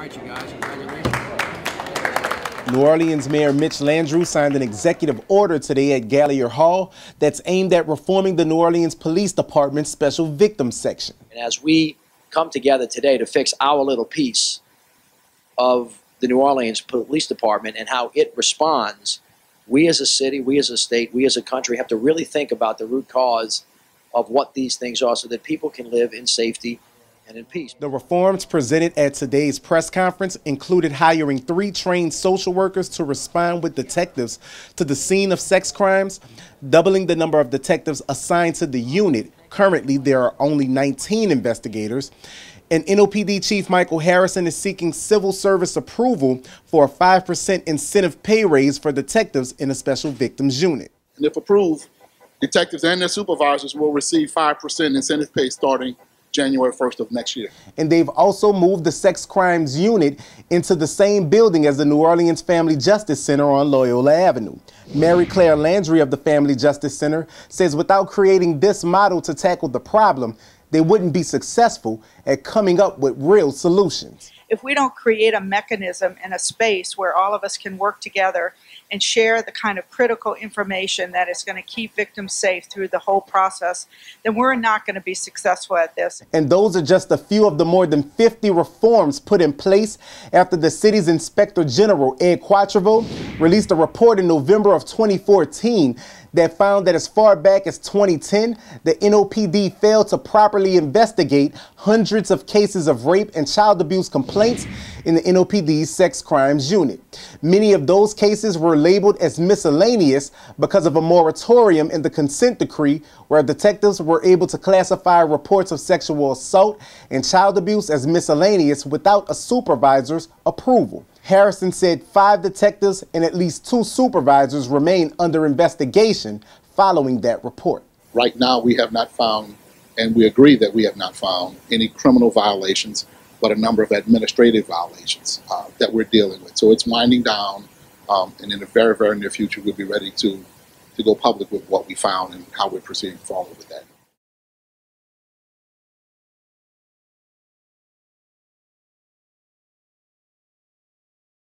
right, you guys, congratulations. New Orleans Mayor Mitch Landrieu signed an executive order today at Gallier Hall that's aimed at reforming the New Orleans Police Department's Special Victims Section. And as we come together today to fix our little piece of the New Orleans Police Department and how it responds, we as a city, we as a state, we as a country have to really think about the root cause of what these things are so that people can live in safety and in peace. The reforms presented at today's press conference included hiring 3 trained social workers to respond with detectives to the scene of sex crimes, doubling the number of detectives assigned to the unit. Currently, there are only 19 investigators. And NOPD Chief Michael Harrison is seeking civil service approval for a 5% incentive pay raise for detectives in a special victims unit. And if approved, detectives and their supervisors will receive 5% incentive pay starting January 1st of next year. And they've also moved the sex crimes unit into the same building as the New Orleans Family Justice Center on Loyola Avenue. Mary Claire Landry of the Family Justice Center says without creating this model to tackle the problem, they wouldn't be successful at coming up with real solutions. If we don't create a mechanism and a space where all of us can work together and share the kind of critical information that is going to keep victims safe through the whole process, then we're not going to be successful at this. And those are just a few of the more than 50 reforms put in place after the city's Inspector General, Ed Quatrevo, released a report in November of 2014 that found that as far back as 2010, the NOPD failed to properly investigate hundreds of cases of rape and child abuse complaints in the NOPD's sex crimes unit. Many of those cases were labeled as miscellaneous because of a moratorium in the consent decree where detectives were able to classify reports of sexual assault and child abuse as miscellaneous without a supervisor's approval. Harrison said 5 detectives and at least 2 supervisors remain under investigation following that report. Right now, we have not found, and we agree that we have not found, any criminal violations, but a number of administrative violations that we're dealing with. So it's winding down, and in the very, very near future, we'll be ready to go public with what we found and how we're proceeding forward with that.